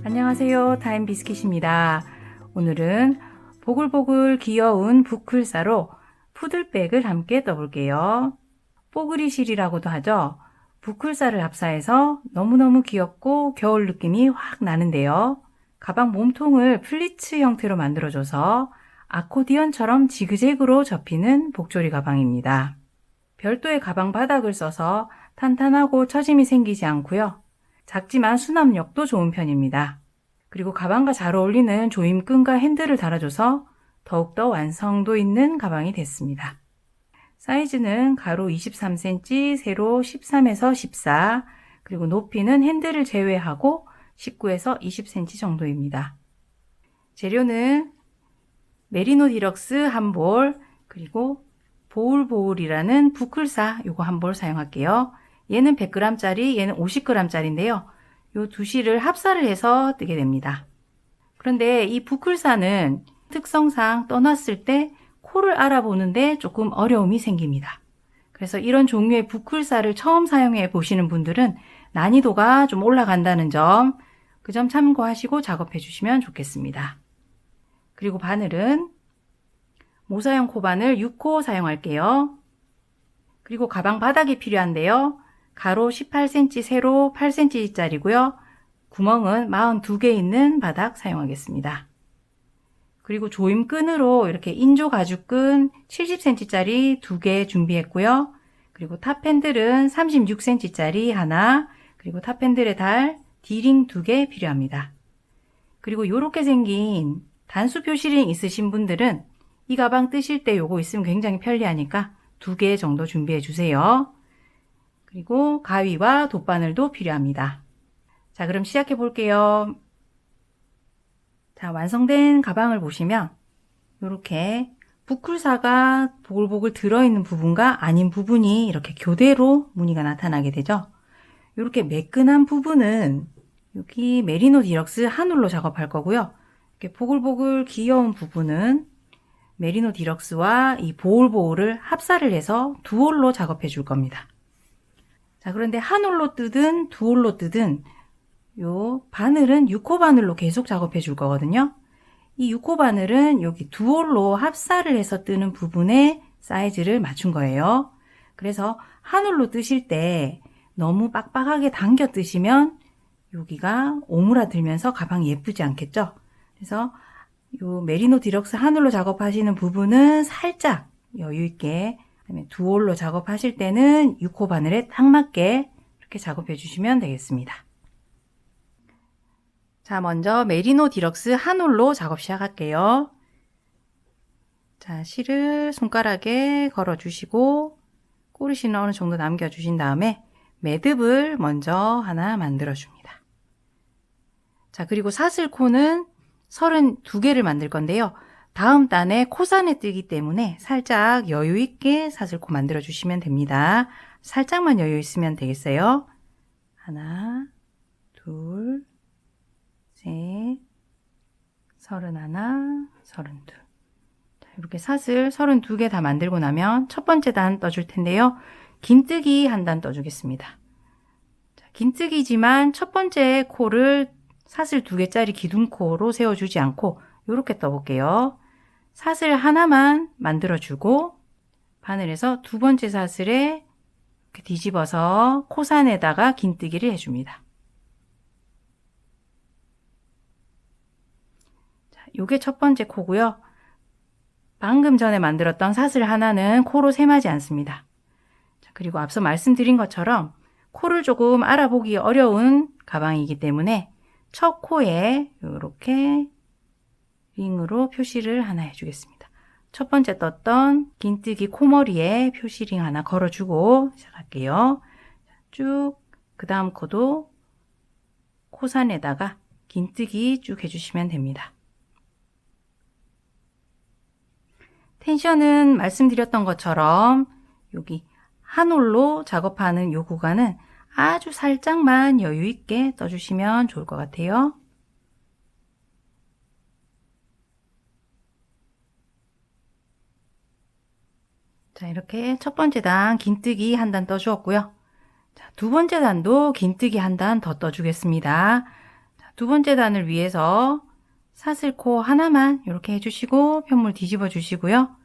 안녕하세요. 타임비스킷입니다. 오늘은 보글보글 귀여운 부클사로 푸들백을 함께 떠볼게요. 뽀글이실이라고도 하죠. 부클사를 합사해서 너무너무 귀엽고 겨울 느낌이 확 나는데요. 가방 몸통을 플리츠 형태로 만들어줘서 아코디언처럼 지그재그로 접히는 복조리 가방입니다. 별도의 가방 바닥을 써서 탄탄하고 처짐이 생기지 않고요. 작지만 수납력도 좋은 편입니다. 그리고 가방과 잘 어울리는 조임끈과 핸들을 달아줘서 더욱더 완성도 있는 가방이 됐습니다. 사이즈는 가로 23cm, 세로 13에서 14, 그리고 높이는 핸들을 제외하고 19에서 20cm 정도입니다. 재료는 메리노 디럭스 한 볼, 그리고 보울보울이라는 부클사 요거 한 볼 사용할게요. 얘는 100g짜리, 얘는 50g짜리인데요. 요 두 실을 합사를 해서 뜨게 됩니다. 그런데 이 부클사는 특성상 떠났을 때 코를 알아보는데 조금 어려움이 생깁니다. 그래서 이런 종류의 부클사를 처음 사용해 보시는 분들은 난이도가 좀 올라간다는 점, 그 점 참고하시고 작업해 주시면 좋겠습니다. 그리고 바늘은 모사형 코바늘 6호 사용할게요. 그리고 가방 바닥이 필요한데요. 가로 18cm, 세로 8cm짜리고요. 구멍은 42개 있는 바닥 사용하겠습니다. 그리고 조임끈으로 이렇게 인조 가죽끈 70cm짜리 2개 준비했고요. 그리고 탑핸들은 36cm짜리 하나, 그리고 탑핸들에 달 D링 2개 필요합니다. 그리고 이렇게 생긴 단수 표시링 있으신 분들은 이 가방 뜨실 때 요거 있으면 굉장히 편리하니까 2개 정도 준비해 주세요. 그리고 가위와 돗바늘도 필요합니다. 자, 그럼 시작해 볼게요. 자, 완성된 가방을 보시면 이렇게 부클사가 보글보글 들어있는 부분과 아닌 부분이 이렇게 교대로 무늬가 나타나게 되죠. 이렇게 매끈한 부분은 여기 메리노 디럭스 한올로 작업할 거고요. 이렇게 보글보글 귀여운 부분은 메리노 디럭스와 이 보울보울을 합사를 해서 두올로 작업해 줄 겁니다. 자, 그런데 한올로 뜨든 두올로 뜨든 요 바늘은 6호 바늘로 계속 작업해 줄 거거든요. 이 6호 바늘은 여기 두올로 합사를 해서 뜨는 부분에 사이즈를 맞춘 거예요. 그래서 한올로 뜨실 때 너무 빡빡하게 당겨 뜨시면 여기가 오므라들면서 가방이 예쁘지 않겠죠? 그래서 요 메리노 디럭스 한올로 작업하시는 부분은 살짝 여유 있게, 그다음에 두올로 작업하실 때는 6호 바늘에 딱 맞게 이렇게 작업해 주시면 되겠습니다. 자, 먼저 메리노 디럭스 한올로 작업 시작할게요. 자, 실을 손가락에 걸어 주시고 꼬리실은 어느 정도 남겨 주신 다음에 매듭을 먼저 하나 만들어 줍니다. 자, 그리고 사슬코는 32개를 만들 건데요. 다음 단에 코산에 뜨기 때문에 살짝 여유 있게 사슬코 만들어 주시면 됩니다. 살짝만 여유 있으면 되겠어요. 하나, 둘, 셋, 31, 32. 자, 이렇게 사슬 32개 다 만들고 나면 첫 번째 단 떠줄 텐데요. 긴뜨기 한 단 떠주겠습니다. 자, 긴뜨기지만 첫 번째 코를 사슬 2개짜리 기둥코로 세워주지 않고 이렇게 떠볼게요. 사슬 하나만 만들어주고 바늘에서 두 번째 사슬에 이렇게 뒤집어서 코산에다가 긴뜨기를 해줍니다. 자, 요게 첫 번째 코고요. 방금 전에 만들었던 사슬 하나는 코로 셈하지 않습니다. 자, 그리고 앞서 말씀드린 것처럼 코를 조금 알아보기 어려운 가방이기 때문에 첫 코에 이렇게 링으로 표시를 하나 해주겠습니다. 첫 번째 떴던 긴뜨기 코머리에 표시링 하나 걸어주고 시작할게요. 쭉 그 다음 코도 코산에다가 긴뜨기 쭉 해주시면 됩니다. 텐션은 말씀드렸던 것처럼 여기 한올로 작업하는 요 구간은 아주 살짝만 여유 있게 떠주시면 좋을 것 같아요. 자, 이렇게 첫 번째 단 긴뜨기 한 단 떠주었고요. 자, 두 번째 단도 긴뜨기 한 단 더 떠주겠습니다. 자, 두 번째 단을 위해서 사슬코 하나만 이렇게 해주시고 편물 뒤집어 주시고요.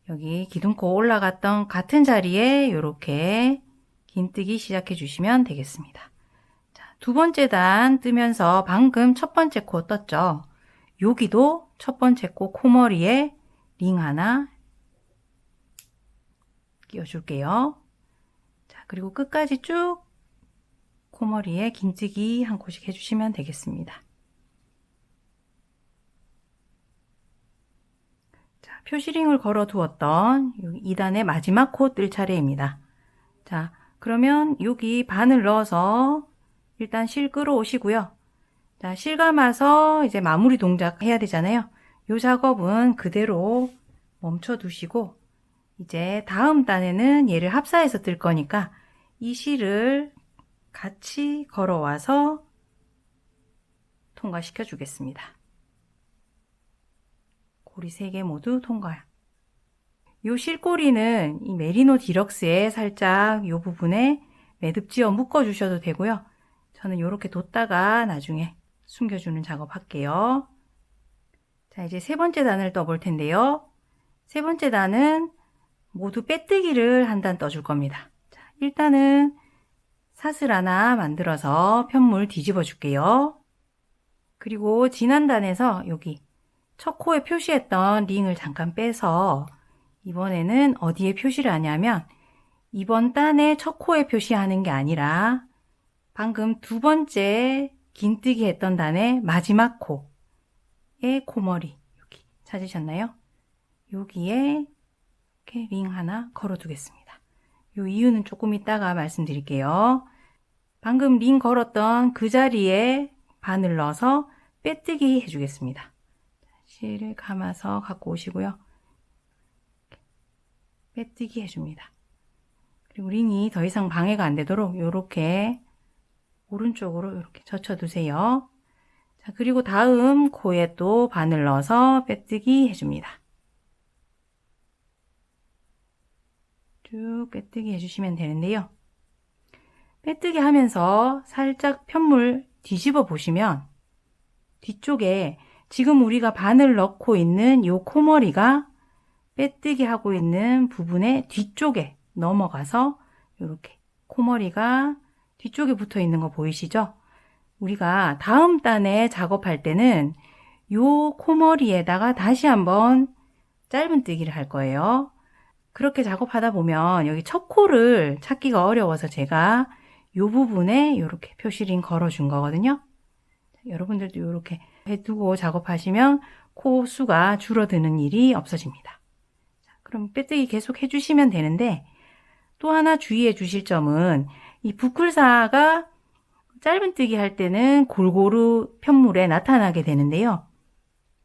여기 기둥코 올라갔던 같은 자리에 이렇게 긴뜨기 시작해 주시면 되겠습니다. 자, 두 번째 단 뜨면서 방금 첫 번째 코 떴죠. 여기도 첫 번째 코 코머리에 링 하나 끼워줄게요. 자, 그리고 끝까지 쭉 코머리에 긴뜨기 한 코씩 해주시면 되겠습니다. 자, 표시링을 걸어 두었던 2단의 마지막 코 뜰 차례입니다. 자, 그러면 여기 바늘 넣어서 일단 실 끌어오시고요. 자, 실 감아서 이제 마무리 동작 해야 되잖아요. 이 작업은 그대로 멈춰 두시고 이제 다음 단에는 얘를 합사해서 뜰 거니까 이 실을 같이 걸어와서 통과시켜 주겠습니다. 고리 3개 모두 통과. 요 실고리는 이 메리노 디럭스에 살짝 요 부분에 매듭지어 묶어 주셔도 되고요. 저는 이렇게 뒀다가 나중에 숨겨주는 작업 할게요. 자, 이제 세 번째 단을 떠볼 텐데요. 세 번째 단은 모두 빼뜨기를 한 단 떠줄 겁니다. 자, 일단은 사슬 하나 만들어서 편물 뒤집어 줄게요. 그리고 지난 단에서 여기 첫 코에 표시했던 링을 잠깐 빼서 이번에는 어디에 표시를 하냐면 이번 단의 첫 코에 표시하는 게 아니라 방금 두 번째 긴뜨기 했던 단의 마지막 코의 코머리 여기 찾으셨나요? 여기에 이렇게 링 하나 걸어 두겠습니다. 이 이유는 조금 이따가 말씀드릴게요. 방금 링 걸었던 그 자리에 바늘 넣어서 빼뜨기 해주겠습니다. 실을 감아서 갖고 오시고요. 빼뜨기 해줍니다. 그리고 링이 더 이상 방해가 안 되도록 이렇게 오른쪽으로 이렇게 젖혀두세요. 자, 그리고 다음 코에 또 바늘 넣어서 빼뜨기 해줍니다. 쭉 빼뜨기 해주시면 되는데요. 빼뜨기 하면서 살짝 편물 뒤집어 보시면 뒤쪽에 지금 우리가 바늘 넣고 있는 요 코머리가 빼뜨기 하고 있는 부분의 뒤쪽에 넘어가서 이렇게 코머리가 뒤쪽에 붙어 있는 거 보이시죠? 우리가 다음 단에 작업할 때는 요 코머리에다가 다시 한번 짧은뜨기를 할 거예요. 그렇게 작업하다 보면 여기 첫 코를 찾기가 어려워서 제가 요 부분에 이렇게 표시링 걸어준 거거든요. 여러분들도 이렇게 해두고 작업하시면 코 수가 줄어드는 일이 없어집니다. 그럼 빼뜨기 계속 해주시면 되는데 또 하나 주의해 주실 점은 이 부클사가 짧은뜨기 할 때는 골고루 편물에 나타나게 되는데요.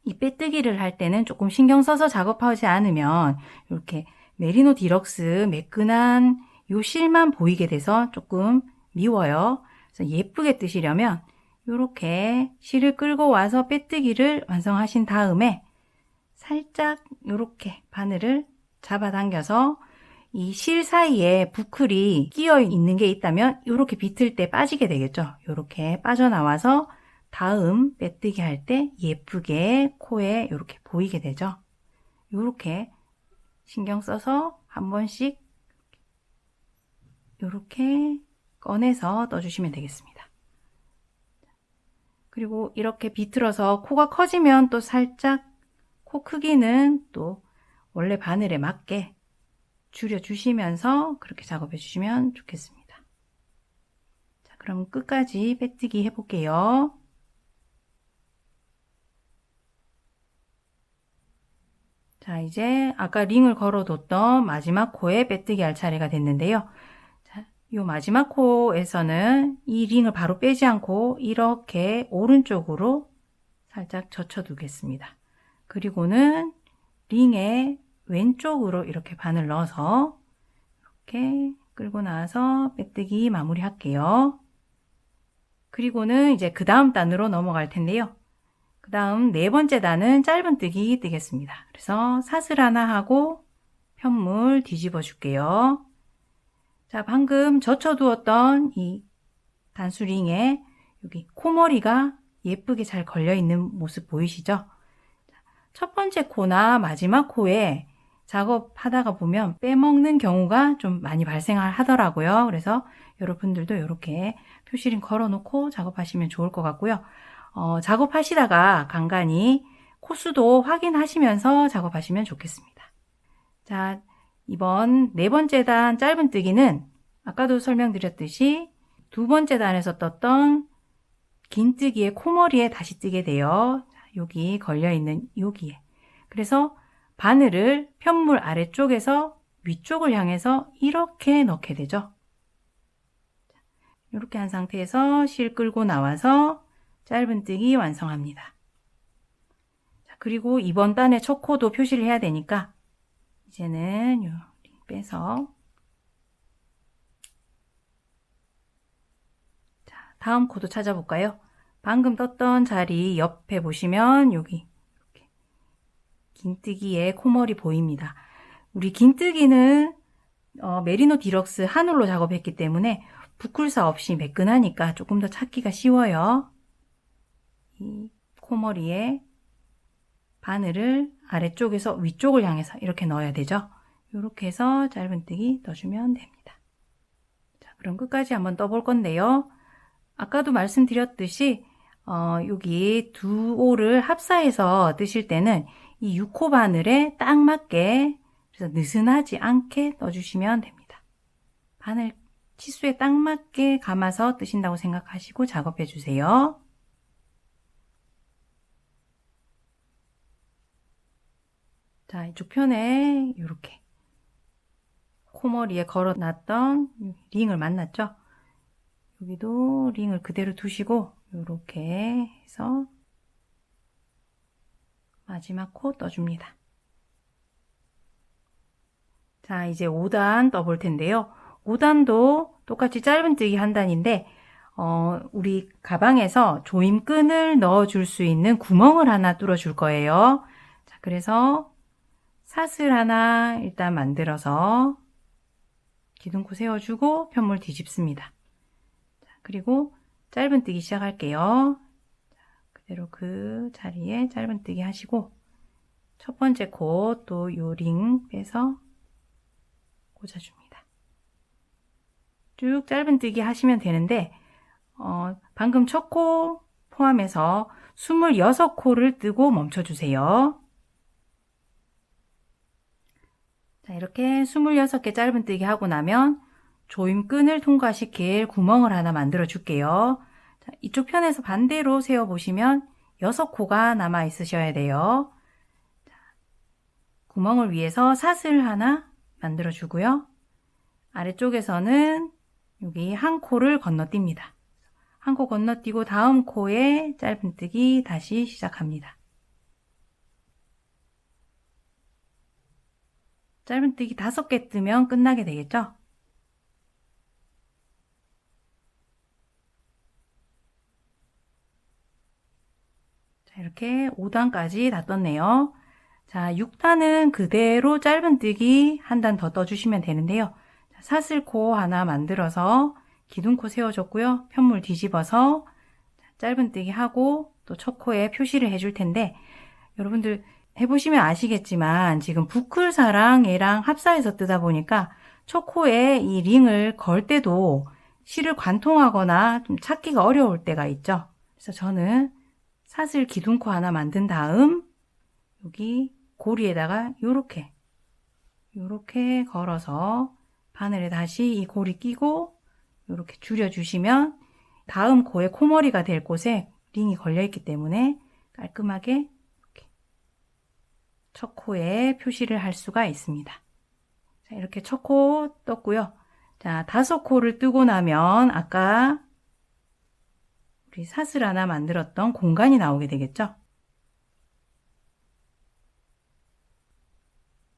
이 빼뜨기를 할 때는 조금 신경 써서 작업하지 않으면 이렇게 메리노 디럭스 매끈한 요 실만 보이게 돼서 조금 미워요. 그래서 예쁘게 뜨시려면 이렇게 실을 끌고 와서 빼뜨기를 완성하신 다음에 살짝 이렇게 바늘을 잡아당겨서 이 실 사이에 부클이 끼어 있는 게 있다면 이렇게 비틀 때 빠지게 되겠죠. 이렇게 빠져나와서 다음 빼뜨기 할 때 예쁘게 코에 이렇게 보이게 되죠. 이렇게 신경 써서 한 번씩 이렇게 꺼내서 떠주시면 되겠습니다. 그리고 이렇게 비틀어서 코가 커지면 또 살짝 코 크기는 또 원래 바늘에 맞게 줄여주시면서 그렇게 작업해 주시면 좋겠습니다. 자, 그럼 끝까지 빼뜨기 해볼게요. 자, 이제 아까 링을 걸어뒀던 마지막 코에 빼뜨기 할 차례가 됐는데요. 자, 이 마지막 코에서는 이 링을 바로 빼지 않고 이렇게 오른쪽으로 살짝 젖혀 두겠습니다. 그리고는 링의 왼쪽으로 이렇게 바늘 넣어서 이렇게 끌고 나와서 빼뜨기 마무리 할게요. 그리고는 이제 그 다음 단으로 넘어갈 텐데요. 그 다음 네 번째 단은 짧은뜨기 뜨겠습니다. 그래서 사슬 하나 하고 편물 뒤집어 줄게요. 자, 방금 젖혀두었던 이 단수링에 여기 코머리가 예쁘게 잘 걸려있는 모습 보이시죠? 첫 번째 코나 마지막 코에 작업하다가 보면 빼먹는 경우가 좀 많이 발생하더라고요. 그래서 여러분들도 이렇게 표시링 걸어놓고 작업하시면 좋을 것 같고요. 작업하시다가 간간히 코수도 확인하시면서 작업하시면 좋겠습니다. 자, 이번 네 번째 단 짧은뜨기는 아까도 설명드렸듯이 두 번째 단에서 떴던 긴뜨기의 코머리에 다시 뜨게 돼요. 여기 걸려있는 여기에. 그래서 바늘을 편물 아래쪽에서 위쪽을 향해서 이렇게 넣게 되죠. 이렇게 한 상태에서 실 끌고 나와서 짧은뜨기 완성합니다. 그리고 이번 단의 첫 코도 표시를 해야 되니까 이제는 요 링 빼서 자, 다음 코도 찾아볼까요? 방금 떴던 자리 옆에 보시면 여기 이렇게 긴뜨기의 코머리 보입니다. 우리 긴뜨기는 메리노 디럭스 한올로 작업했기 때문에 부쿨사 없이 매끈하니까 조금 더 찾기가 쉬워요. 이 코머리에 바늘을 아래쪽에서 위쪽을 향해서 이렇게 넣어야 되죠. 이렇게 해서 짧은뜨기 떠주면 됩니다. 자, 그럼 끝까지 한번 떠볼 건데요. 아까도 말씀드렸듯이 여기 두 올을 합사해서 뜨실 때는 이 6호 바늘에 딱 맞게 그래서 느슨하지 않게 떠주시면 됩니다. 바늘 치수에 딱 맞게 감아서 뜨신다고 생각하시고 작업해 주세요. 자, 이쪽 편에 이렇게 코머리에 걸어놨던 링을 만났죠? 여기도 링을 그대로 두시고 이렇게 해서 마지막 코 떠줍니다. 자, 이제 5단 떠볼 텐데요. 5단도 똑같이 짧은뜨기 한 단인데 우리 가방에서 조임끈을 넣어줄 수 있는 구멍을 하나 뚫어줄 거예요. 자, 그래서 사슬 하나 일단 만들어서 기둥코 세워주고 편물 뒤집습니다. 자, 그리고 짧은뜨기 시작할게요. 자, 그대로 그 자리에 짧은뜨기 하시고 첫 번째 코 또 요 링 빼서 꽂아줍니다. 쭉 짧은뜨기 하시면 되는데 방금 첫 코 포함해서 26코를 뜨고 멈춰주세요. 자, 이렇게 26개 짧은뜨기 하고 나면 조임끈을 통과시킬 구멍을 하나 만들어 줄게요. 자, 이쪽 편에서 반대로 세워 보시면 6코가 남아 있으셔야 돼요. 자, 구멍을 위해서 사슬 하나 만들어 주고요. 아래쪽에서는 여기 한 코를 건너뜁니다. 한 코 건너뛰고 다음 코에 짧은뜨기 다시 시작합니다. 짧은뜨기 5개 뜨면 끝나게 되겠죠? 자, 이렇게 5단까지 다 떴네요. 자, 6단은 그대로 짧은뜨기 한 단 더 떠주시면 되는데요. 자, 사슬코 하나 만들어서 기둥코 세워줬고요. 편물 뒤집어서 짧은뜨기 하고 또 첫 코에 표시를 해줄 텐데 여러분들 해보시면 아시겠지만 지금 부클사랑 얘랑 합사해서 뜨다 보니까 첫 코에 이 링을 걸 때도 실을 관통하거나 좀 찾기가 어려울 때가 있죠. 그래서 저는 사슬 기둥코 하나 만든 다음 여기 고리에다가 요렇게 걸어서 바늘에 다시 이 고리 끼고 요렇게 줄여주시면 다음 코에 코머리가 될 곳에 링이 걸려있기 때문에 깔끔하게 첫 코에 표시를 할 수가 있습니다. 자, 이렇게 첫 코 떴고요. 자, 5코를 뜨고 나면 아까 우리 사슬 하나 만들었던 공간이 나오게 되겠죠.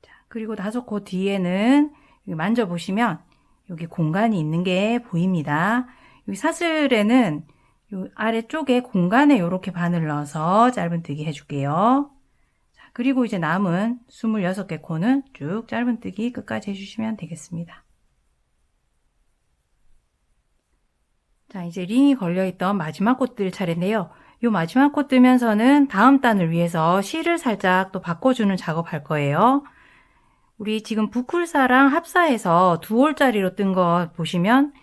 자, 그리고 5코 뒤에는 여기 만져보시면 여기 공간이 있는 게 보입니다. 여기 사슬에는 요 아래쪽에 공간에 이렇게 바늘 넣어서 짧은뜨기 해줄게요. 그리고 이제 남은 26개 코는 쭉 짧은뜨기 끝까지 해주시면 되겠습니다. 자, 이제 링이 걸려있던 마지막 꽃 뜰 차례인데요. 요 마지막 꽃 뜨면서는 다음 단을 위해서 실을 살짝 또 바꿔주는 작업할 거예요. 우리 지금 부쿨사랑 합사해서 2홀짜리로 뜬 거 보시면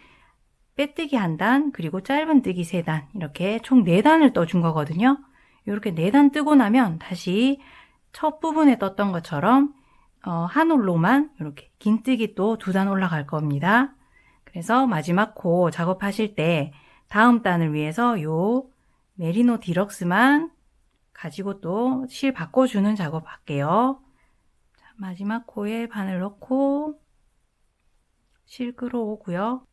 빼뜨기 1단, 그리고 짧은 뜨기 3단, 이렇게 총 4단을 떠준 거거든요. 이렇게 4단 뜨고 나면 다시 첫 부분에 떴던 것처럼 한 홀로만 이렇게 긴뜨기 또 2단 올라갈 겁니다. 그래서 마지막 코 작업하실 때 다음 단을 위해서 요 메리노 디럭스만 가지고 또 실 바꿔주는 작업 할게요. 자, 마지막 코에 바늘 넣고 실 끌어오고요.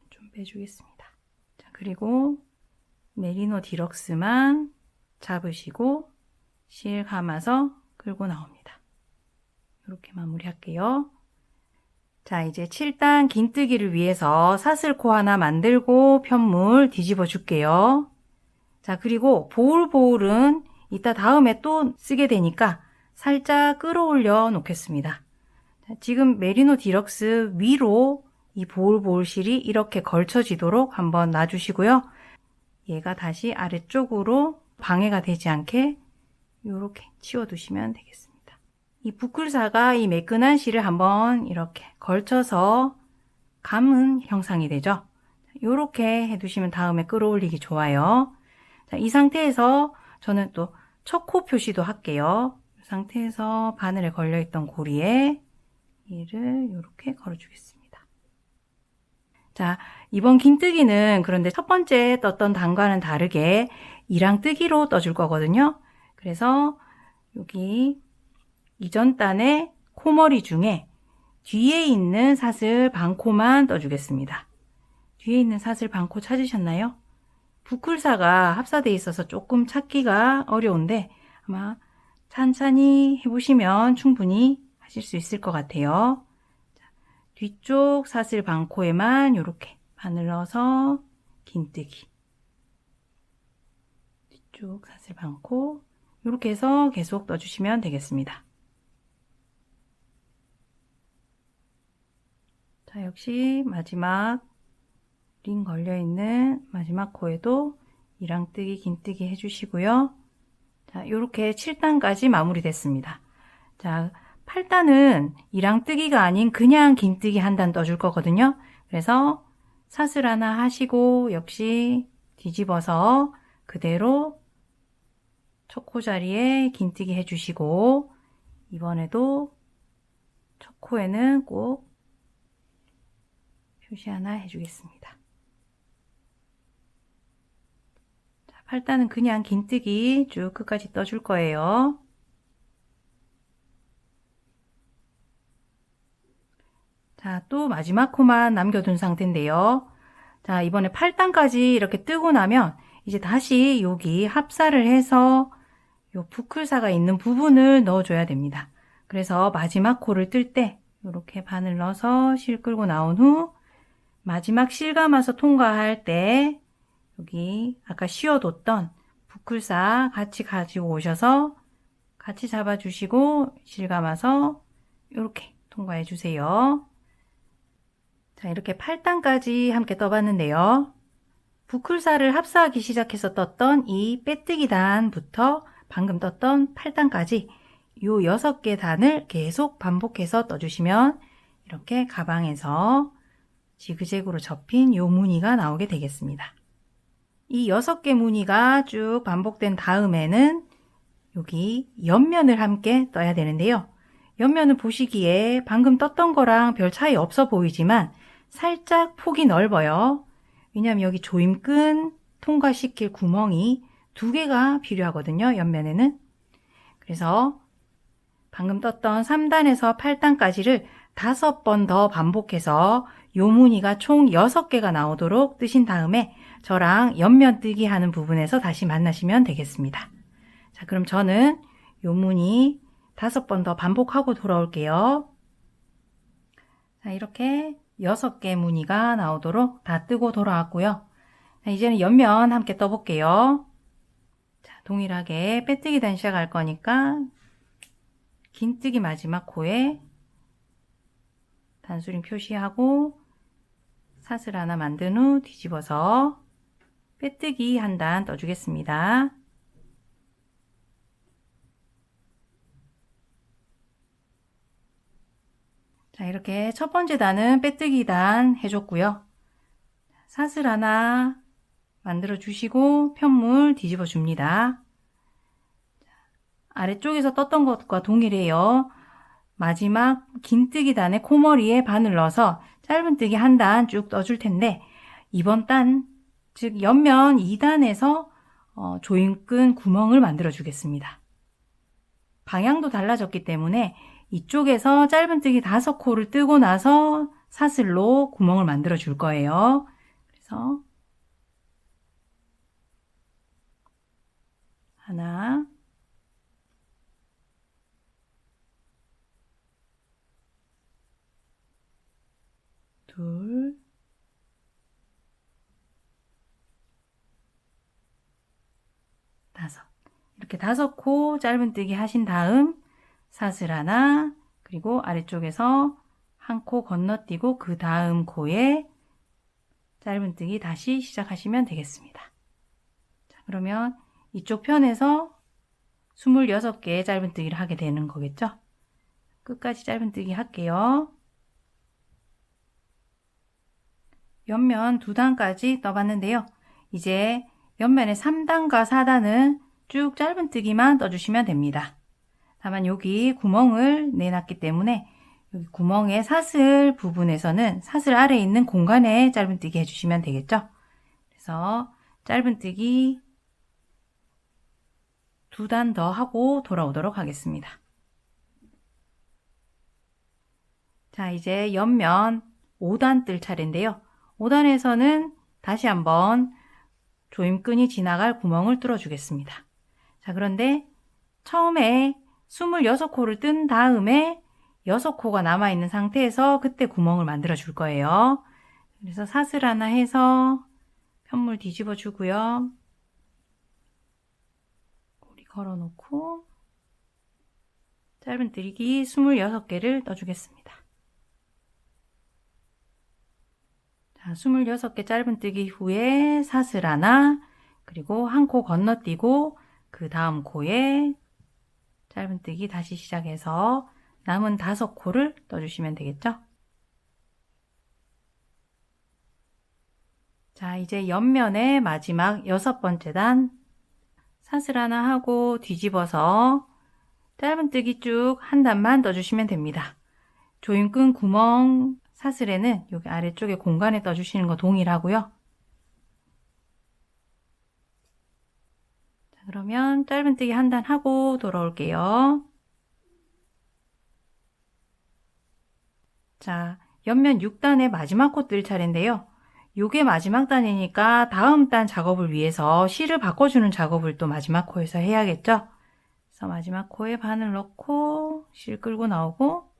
좀 빼주겠습니다. 자, 그리고 메리노 디럭스만 잡으시고 실 감아서 끌고 나옵니다. 이렇게 마무리할게요. 자, 이제 7단 긴뜨기를 위해서 사슬코 하나 만들고 편물 뒤집어 줄게요. 자, 그리고 보울보울은 이따 다음에 또 쓰게 되니까 살짝 끌어올려 놓겠습니다. 자, 지금 메리노 디럭스 위로 이 보울보울 실이 이렇게 걸쳐지도록 한번 놔주시고요. 얘가 다시 아래쪽으로 방해가 되지 않게 이렇게 치워두시면 되겠습니다. 이 부쿨사가 이 매끈한 실을 한번 이렇게 걸쳐서 감은 형상이 되죠. 이렇게 해두시면 다음에 끌어올리기 좋아요. 자, 이 상태에서 저는 또 첫 코 표시도 할게요. 이 상태에서 바늘에 걸려있던 고리에 얘를 이렇게 걸어주겠습니다. 자, 이번 긴뜨기는 그런데 첫 번째 떴던 단과는 다르게 이랑뜨기로 떠줄 거거든요. 그래서 여기 이전 단의 코머리 중에 뒤에 있는 사슬 반코만 떠주겠습니다. 뒤에 있는 사슬 반코 찾으셨나요? 부쿨사가 합사되어 있어서 조금 찾기가 어려운데 아마 천천히 해보시면 충분히 하실 수 있을 것 같아요. 자, 뒤쪽 사슬 반코에만 이렇게 바늘 넣어서 긴뜨기. 뒤쪽 사슬 반코 이렇게 해서 계속 떠주시면 되겠습니다. 자, 역시 마지막 링 걸려있는 마지막 코에도 이랑뜨기, 긴뜨기 해주시고요. 자, 이렇게 7단까지 마무리됐습니다. 자, 8단은 이랑뜨기가 아닌 그냥 긴뜨기 1단 떠줄 거거든요. 그래서 사슬 하나 하시고 역시 뒤집어서 그대로 첫 코 자리에 긴뜨기 해주시고 이번에도 첫 코에는 꼭 표시 하나 해주겠습니다. 자, 8단은 그냥 긴뜨기 쭉 끝까지 떠줄 거예요. 자, 또 마지막 코만 남겨둔 상태인데요. 자, 이번에 8단까지 이렇게 뜨고 나면 이제 다시 여기 합사를 해서 요 부클사가 있는 부분을 넣어줘야 됩니다. 그래서 마지막 코를 뜰 때 이렇게 바늘 넣어서 실 끌고 나온 후 마지막 실 감아서 통과할 때 여기 아까 씌워뒀던 부클사 같이 가지고 오셔서 같이 잡아주시고 실 감아서 이렇게 통과해 주세요. 자, 이렇게 8단까지 함께 떠봤는데요. 부클사를 합사하기 시작해서 떴던 이 빼뜨기 단부터 방금 떴던 8단까지 요 6개 단을 계속 반복해서 떠주시면 이렇게 가방에서 지그재그로 접힌 요 무늬가 나오게 되겠습니다. 이 6개 무늬가 쭉 반복된 다음에는 여기 옆면을 함께 떠야 되는데요. 옆면을 보시기에 방금 떴던 거랑 별 차이 없어 보이지만 살짝 폭이 넓어요. 왜냐하면 여기 조임끈 통과시킬 구멍이 2개가 필요하거든요. 옆면에는. 그래서 방금 떴던 3단에서 8단까지를 5번 더 반복해서 요 무늬가 총 6개가 나오도록 뜨신 다음에 저랑 옆면 뜨기 하는 부분에서 다시 만나시면 되겠습니다. 자, 그럼 저는 요 무늬 5번 더 반복하고 돌아올게요. 자, 이렇게 6개 무늬가 나오도록 다 뜨고 돌아왔고요. 자, 이제는 옆면 함께 떠볼게요. 자, 동일하게 빼뜨기 단 시작할 거니까 긴뜨기 마지막 코에 단수링 표시하고 사슬 하나 만든 후 뒤집어서 빼뜨기 한 단 떠주겠습니다. 자, 이렇게 첫 번째 단은 빼뜨기 단 해줬고요. 사슬 하나 만들어 주시고 편물 뒤집어 줍니다. 아래쪽에서 떴던 것과 동일해요. 마지막 긴뜨기 단의 코머리에 바늘 넣어서 짧은뜨기 한 단 쭉 떠줄 텐데, 이번 단, 즉 옆면 2단에서 조임끈 구멍을 만들어 주겠습니다. 방향도 달라졌기 때문에 이쪽에서 짧은뜨기 5코를 뜨고 나서 사슬로 구멍을 만들어 줄 거예요. 그래서 하나, 둘, 다섯. 이렇게 5코 짧은뜨기 하신 다음 사슬 하나, 그리고 아래쪽에서 한 코 건너뛰고 그 다음 코에 짧은뜨기 다시 시작하시면 되겠습니다. 자, 그러면 이쪽 편에서 26개의 짧은뜨기를 하게 되는 거겠죠? 끝까지 짧은뜨기 할게요. 옆면 2단까지 떠봤는데요. 이제 옆면의 3단과 4단은 쭉 짧은뜨기만 떠주시면 됩니다. 다만 여기 구멍을 내놨기 때문에 여기 구멍의 사슬 부분에서는 사슬 아래에 있는 공간에 짧은뜨기 해주시면 되겠죠. 그래서 짧은뜨기 2단 더 하고 돌아오도록 하겠습니다. 자, 이제 옆면 5단 뜰 차례인데요. 5단에서는 다시 한번 조임끈이 지나갈 구멍을 뚫어 주겠습니다. 자, 그런데 처음에 26코를 뜬 다음에 6코가 남아있는 상태에서 그때 구멍을 만들어 줄 거예요. 그래서 사슬 하나 해서 편물 뒤집어 주고요. 고리 걸어 놓고 짧은뜨기 26개를 떠주겠습니다. 자, 26개 짧은뜨기 후에 사슬 하나, 그리고 한 코 건너뛰고 그 다음 코에 짧은뜨기 다시 시작해서 남은 5코를 떠주시면 되겠죠. 자, 이제 옆면의 마지막 6번째 단 사슬 하나 하고 뒤집어서 짧은뜨기 쭉 한 단만 떠주시면 됩니다. 조임끈 구멍 사슬에는 여기 아래쪽에 공간에 떠주시는 거 동일하고요. 자, 그러면 짧은뜨기 한 단 하고 돌아올게요. 자, 옆면 6단의 마지막 코 뜰 차례인데요. 요게 마지막 단이니까 다음 단 작업을 위해서 실을 바꿔주는 작업을 또 마지막 코에서 해야겠죠? 그래서 마지막 코에 바늘 넣고 실 끌고 나오고,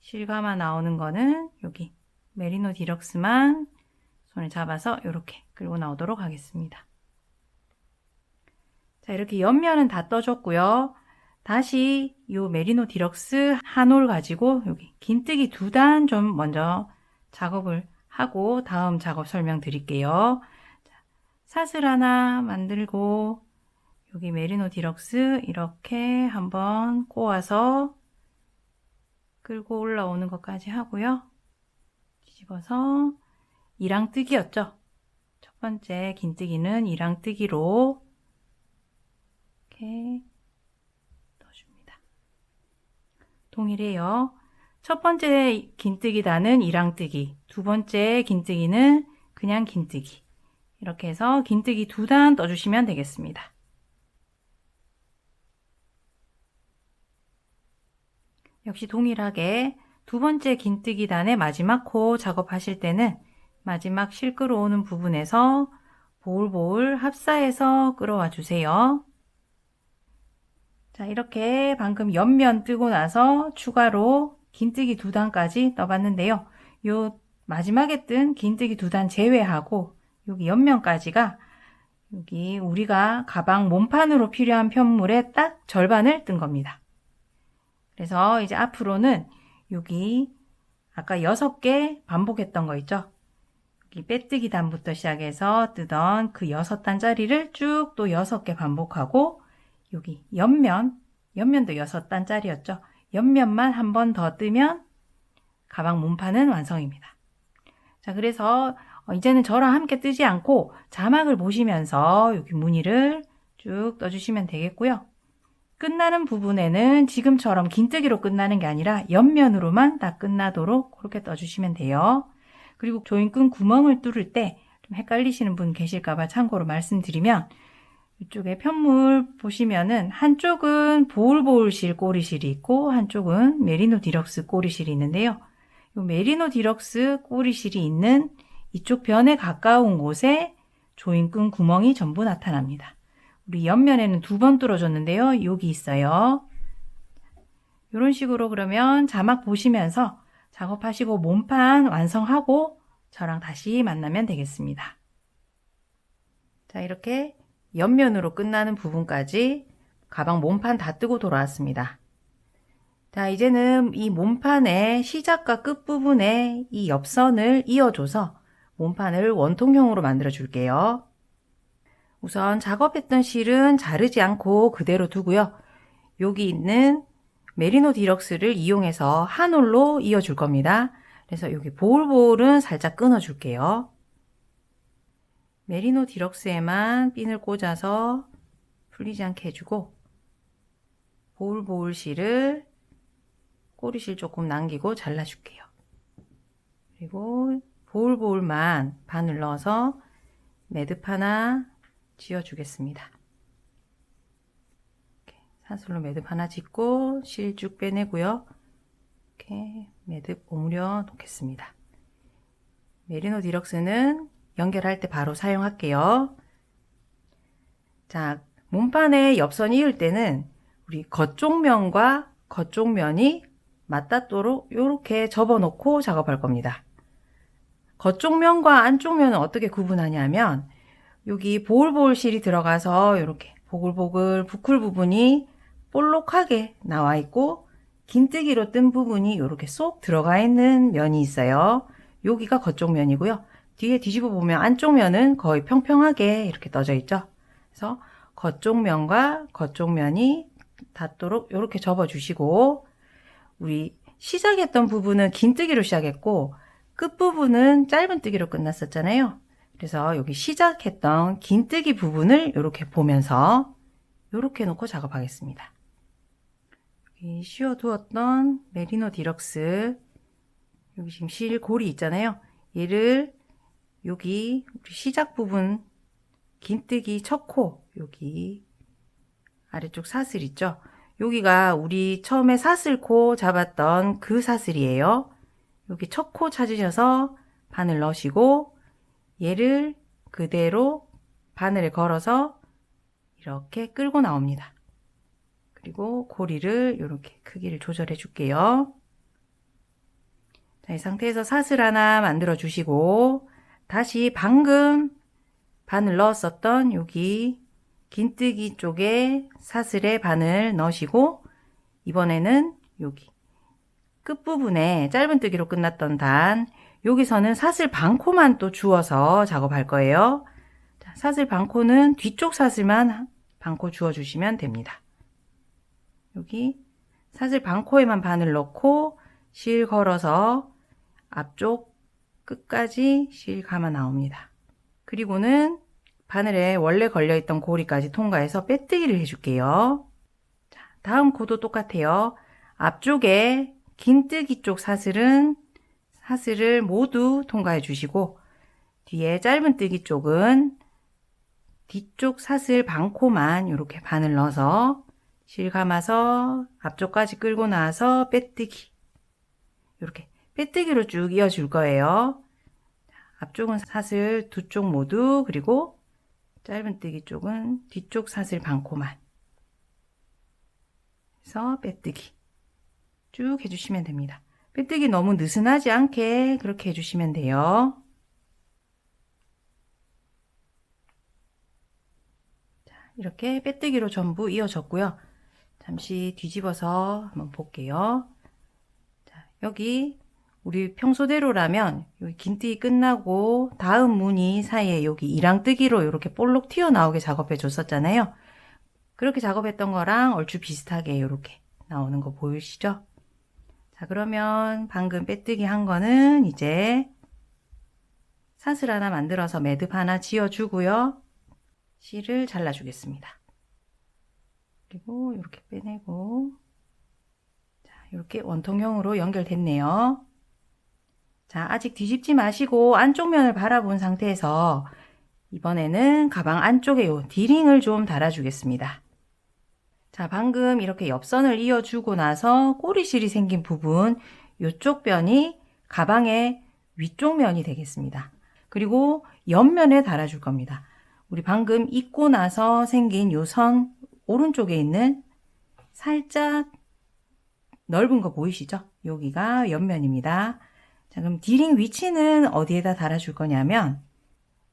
실 감아 나오는 거는 여기 메리노 디럭스만 손에 잡아서 이렇게 끌고 나오도록 하겠습니다. 자, 이렇게 옆면은 다 떠줬고요. 다시 이 메리노 디럭스 한 올 가지고 여기 긴뜨기 2단 좀 먼저 작업을 하고 다음 작업 설명드릴게요. 자, 사슬 하나 만들고 여기 메리노 디럭스 이렇게 한번 꼬아서 끌고 올라오는 것까지 하고요. 뒤집어서 이랑뜨기였죠. 첫 번째 긴뜨기는 이랑뜨기로 이렇게 넣어줍니다. 동일해요. 첫 번째 긴뜨기 단은 이랑뜨기, 두 번째 긴뜨기는 그냥 긴뜨기. 이렇게 해서 긴뜨기 2단 떠주시면 되겠습니다. 역시 동일하게 두 번째 긴뜨기 단의 마지막 코 작업하실 때는 마지막 실 끌어오는 부분에서 보울보울 합사해서 끌어와 주세요. 자, 이렇게 방금 옆면 뜨고 나서 추가로 긴뜨기 2단까지 떠봤는데요. 요 마지막에 뜬 긴뜨기 2단 제외하고 여기 옆면까지가 여기 우리가 가방 몸판으로 필요한 편물의 딱 절반을 뜬 겁니다. 그래서 이제 앞으로는 여기 아까 6개 반복했던 거 있죠? 여기 빼뜨기 단부터 시작해서 뜨던 그 6단짜리를 쭉 또 6개 반복하고 여기 옆면도 6단짜리였죠. 옆면만 한 번 더 뜨면 가방 몸판은 완성입니다. 자, 그래서 이제는 저랑 함께 뜨지 않고 자막을 보시면서 여기 무늬를 쭉 떠주시면 되겠고요. 끝나는 부분에는 지금처럼 긴뜨기로 끝나는 게 아니라 옆면으로만 다 끝나도록 그렇게 떠주시면 돼요. 그리고 조인끈 구멍을 뚫을 때 좀 헷갈리시는 분 계실까봐 참고로 말씀드리면 이쪽에 편물 보시면은 한쪽은 보울보울실 꼬리실이 있고 한쪽은 메리노 디럭스 꼬리실이 있는데요. 이 메리노 디럭스 꼬리실이 있는 이쪽 변에 가까운 곳에 조인끈 구멍이 전부 나타납니다. 우리 옆면에는 2번 뚫어줬는데요. 여기 있어요. 이런 식으로 그러면 자막 보시면서 작업하시고 몸판 완성하고 저랑 다시 만나면 되겠습니다. 자, 이렇게 옆면으로 끝나는 부분까지 가방 몸판 다 뜨고 돌아왔습니다. 자, 이제는 이 몸판의 시작과 끝 부분에 이 옆선을 이어줘서 몸판을 원통형으로 만들어 줄게요. 우선 작업했던 실은 자르지 않고 그대로 두고요. 여기 있는 메리노 디럭스를 이용해서 한 올로 이어줄 겁니다. 그래서 여기 보울보울은 살짝 끊어 줄게요. 메리노 디럭스에만 핀을 꽂아서 풀리지 않게 해주고 보울보울 실을 꼬리실 조금 남기고 잘라줄게요. 그리고 보울보울만 바늘 넣어서 매듭 하나 지어주겠습니다. 이렇게 사슬로 매듭 하나 짓고 실 쭉 빼내고요. 이렇게 매듭 오므려 놓겠습니다. 메리노 디럭스는 연결할 때 바로 사용할게요. 자, 몸판에 옆선 이을 때는 우리 겉쪽 면과 겉쪽 면이 맞닿도록 이렇게 접어 놓고 작업할 겁니다. 겉쪽 면과 안쪽 면은 어떻게 구분하냐면 여기 보글보글 실이 들어가서 이렇게 보글보글 부클 부분이 볼록하게 나와 있고 긴뜨기로 뜬 부분이 이렇게 쏙 들어가 있는 면이 있어요. 여기가 겉쪽 면이고요. 뒤에 뒤집어 보면 안쪽 면은 거의 평평하게 이렇게 떠져 있죠. 그래서 겉쪽 면과 겉쪽 면이 닿도록 이렇게 접어 주시고 우리 시작했던 부분은 긴뜨기로 시작했고 끝부분은 짧은 뜨기로 끝났었잖아요. 그래서 여기 시작했던 긴뜨기 부분을 이렇게 보면서 이렇게 놓고 작업하겠습니다. 여기 씌워두었던 메리노 디럭스 여기 지금 실 고리 있잖아요. 얘를 여기 우리 시작 부분 긴뜨기 첫 코 여기 아래쪽 사슬 있죠. 여기가 우리 처음에 사슬코 잡았던 그 사슬이에요. 여기 첫 코 찾으셔서 바늘 넣으시고 얘를 그대로 바늘에 걸어서 이렇게 끌고 나옵니다. 그리고 고리를 이렇게 크기를 조절해 줄게요. 자, 이 상태에서 사슬 하나 만들어 주시고 다시 방금 바늘 넣었었던 여기 긴뜨기 쪽에 사슬에 바늘 넣으시고 이번에는 여기 끝부분에 짧은 뜨기로 끝났던 단 여기서는 사슬 반코만 또 주어서 작업할 거예요. 자, 사슬 반코는 뒤쪽 사슬만 반코 주어 주시면 됩니다. 여기 사슬 반코에만 바늘 넣고 실 걸어서 앞쪽 끝까지 실 감아 나옵니다. 그리고는 바늘에 원래 걸려있던 고리까지 통과해서 빼뜨기를 해줄게요. 자, 다음 코도 똑같아요. 앞쪽에 긴뜨기 쪽 사슬은 사슬을 모두 통과해 주시고 뒤에 짧은 뜨기 쪽은 뒤쪽 사슬 반코만 이렇게 바늘 넣어서 실 감아서 앞쪽까지 끌고 나와서 빼뜨기 이렇게 빼뜨기로 쭉 이어줄 거예요. 앞쪽은 사슬 두 쪽 모두 그리고 짧은 뜨기 쪽은 뒤쪽 사슬 반코만 해서 빼뜨기 쭉 해주시면 됩니다. 빼뜨기 너무 느슨하지 않게 그렇게 해주시면 돼요. 자, 이렇게 빼뜨기로 전부 이어졌고요. 잠시 뒤집어서 한번 볼게요. 자, 여기 우리 평소대로라면 여기 긴뜨기 끝나고 다음 무늬 사이에 여기 이랑뜨기로 이렇게 볼록 튀어나오게 작업해 줬었잖아요. 그렇게 작업했던 거랑 얼추 비슷하게 이렇게 나오는 거 보이시죠? 자, 그러면 방금 빼뜨기 한 거는 이제 사슬 하나 만들어서 매듭 하나 지어주고요. 실을 잘라주겠습니다. 그리고 이렇게 빼내고, 자, 이렇게 원통형으로 연결됐네요. 자, 아직 뒤집지 마시고 안쪽 면을 바라본 상태에서 이번에는 가방 안쪽에 요 디링을 좀 달아주겠습니다. 자, 방금 이렇게 옆선을 이어주고 나서 꼬리실이 생긴 부분, 이쪽 변이 가방의 위쪽 면이 되겠습니다. 그리고 옆면에 달아줄 겁니다. 우리 방금 입고 나서 생긴 요 선 오른쪽에 있는 살짝 넓은 거 보이시죠? 여기가 옆면입니다. 자, 그럼 디링 위치는 어디에다 달아줄 거냐면,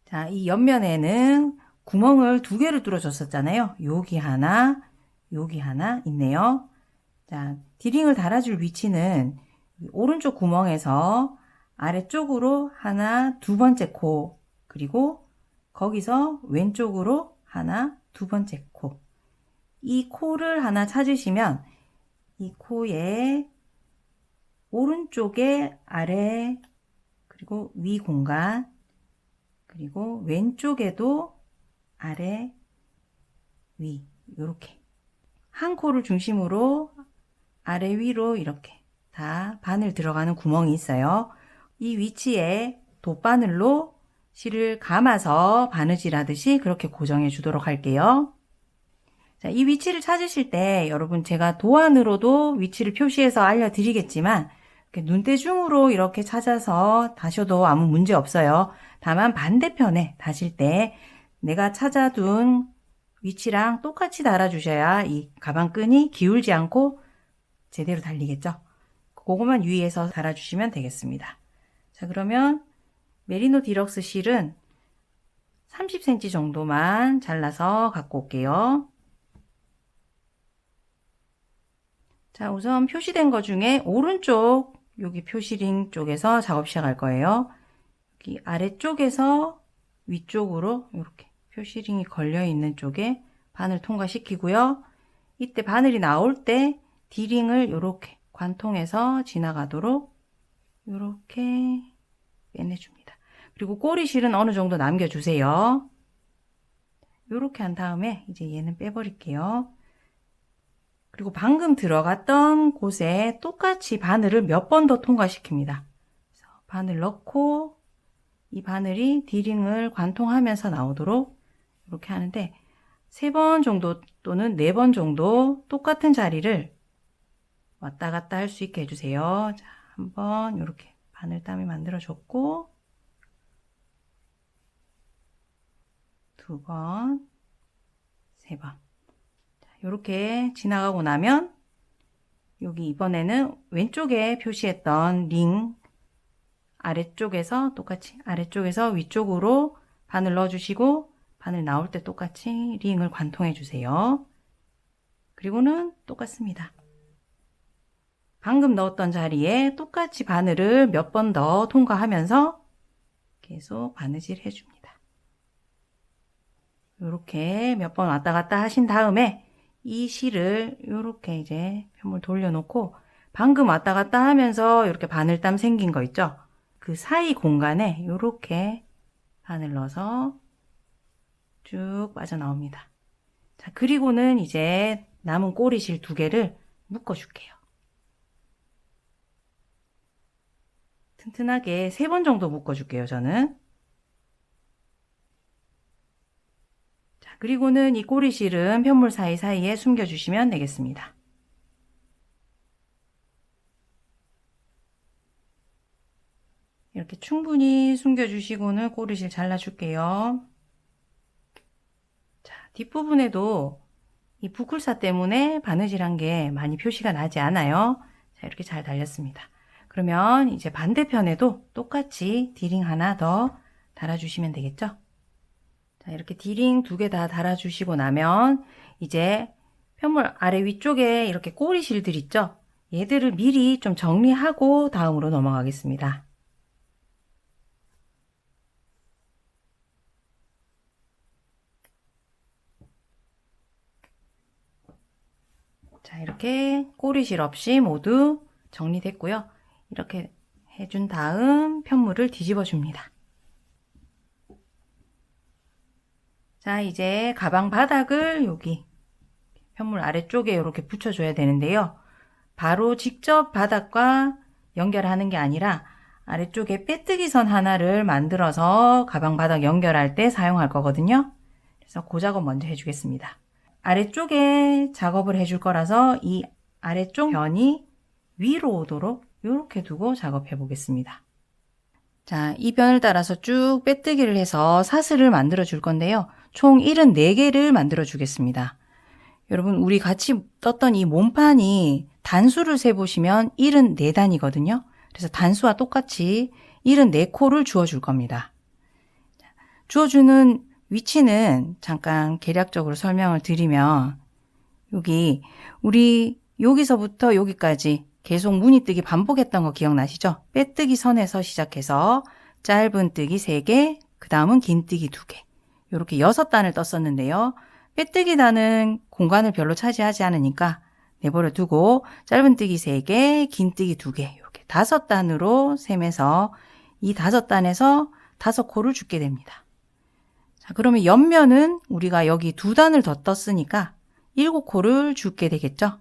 자, 이 옆면에는 구멍을 2개를 뚫어줬었잖아요. 여기 하나 있네요. 자, 디링을 달아줄 위치는 오른쪽 구멍에서 아래쪽으로 하나, 2번째 코, 그리고 거기서 왼쪽으로 하나, 2번째 코. 이 코를 하나 찾으시면 이 코의 오른쪽에 아래, 그리고 위 공간, 그리고 왼쪽에도 아래, 위, 이렇게 한 코를 중심으로 아래 위로 이렇게 다 바늘 들어가는 구멍이 있어요. 이 위치에 돗바늘로 실을 감아서 바느질 하듯이 그렇게 고정해 주도록 할게요. 자, 이 위치를 찾으실 때 여러분 제가 도안으로도 위치를 표시해서 알려드리겠지만 이렇게 눈대중으로 이렇게 찾아서 다셔도 아무 문제 없어요. 다만 반대편에 다실 때 내가 찾아둔 위치랑 똑같이 달아주셔야 이 가방끈이 기울지 않고 제대로 달리겠죠. 그거만 유의해서 달아주시면 되겠습니다. 자, 그러면 메리노 디럭스 실은 30cm 정도만 잘라서 갖고 올게요. 자, 우선 표시된 거 중에 오른쪽 여기 표시링 쪽에서 작업 시작할 거예요. 여기 아래쪽에서 위쪽으로 이렇게 표시링이 걸려 있는 쪽에 바늘 통과시키고요. 이때 바늘이 나올 때 D링을 이렇게 관통해서 지나가도록 이렇게 빼내줍니다. 그리고 꼬리실은 어느 정도 남겨주세요. 이렇게 한 다음에 이제 얘는 빼버릴게요. 그리고 방금 들어갔던 곳에 똑같이 바늘을 몇 번 더 통과시킵니다. 그래서 바늘 넣고 이 바늘이 D링을 관통하면서 나오도록 이렇게 하는데 3번 정도 또는 4번 정도 똑같은 자리를 왔다 갔다 할 수 있게 해주세요. 자, 한번 이렇게 바늘땀이 만들어졌고 2번, 3번 이렇게 지나가고 나면 여기 이번에는 왼쪽에 표시했던 링 아래쪽에서 똑같이 아래쪽에서 위쪽으로 바늘 넣어주시고 바늘 나올 때 똑같이 링을 관통해 주세요. 그리고는 똑같습니다. 방금 넣었던 자리에 똑같이 바늘을 몇 번 더 통과하면서 계속 바느질 해줍니다. 이렇게 몇 번 왔다 갔다 하신 다음에 이 실을 이렇게 이제 편물 돌려놓고 방금 왔다 갔다 하면서 이렇게 바늘땀 생긴 거 있죠? 그 사이 공간에 이렇게 바늘 넣어서 쭉 빠져나옵니다. 자, 그리고는 이제 남은 꼬리실 2개를 묶어줄게요. 튼튼하게 3번 정도 묶어줄게요, 저는. 자, 그리고는 이 꼬리실은 편물 사이사이에 숨겨주시면 되겠습니다. 이렇게 충분히 숨겨주시고는 꼬리실 잘라줄게요. 자, 뒷부분에도 이 부클사 때문에 바느질한 게 많이 표시가 나지 않아요. 자, 이렇게 잘 달렸습니다. 그러면 이제 반대편에도 똑같이 D링 하나 더 달아주시면 되겠죠? 자, 이렇게 D링 2개 다 달아주시고 나면 이제 편물 아래 위쪽에 이렇게 꼬리실들 있죠? 얘들을 미리 좀 정리하고 다음으로 넘어가겠습니다. 자, 이렇게 꼬리실 없이 모두 정리됐고요. 이렇게 해준 다음 편물을 뒤집어 줍니다. 자, 이제 가방 바닥을 여기 편물 아래쪽에 이렇게 붙여줘야 되는데요. 바로 직접 바닥과 연결하는 게 아니라 아래쪽에 빼뜨기 선 하나를 만들어서 가방 바닥 연결할 때 사용할 거거든요. 그래서 그 작업 먼저 해주겠습니다. 아래쪽에 작업을 해줄 거라서 이 아래쪽 변이 위로 오도록 이렇게 두고 작업해 보겠습니다. 자, 이 변을 따라서 쭉 빼뜨기를 해서 사슬을 만들어 줄 건데요. 총 74개를 만들어 주겠습니다. 여러분, 우리 같이 떴던 이 몸판이 단수를 세보시면 74단이거든요. 그래서 단수와 똑같이 74코를 주어줄 겁니다. 주어주는 위치는 잠깐 계략적으로 설명을 드리면 우리 여기서부터 여기까지 계속 무늬뜨기 반복했던 거 기억나시죠? 빼뜨기 선에서 시작해서 짧은 뜨기 3개, 그 다음은 긴 뜨기 2개. 이렇게 6단을 떴었는데요. 빼뜨기 단은 공간을 별로 차지하지 않으니까 내버려 두고 짧은 뜨기 3개, 긴 뜨기 2개 이렇게 5단으로 셈해서 이 5단에서 5코를 줍게 됩니다. 자, 그러면 옆면은 우리가 여기 2단을 더 떴으니까 7코를 줍게 되겠죠?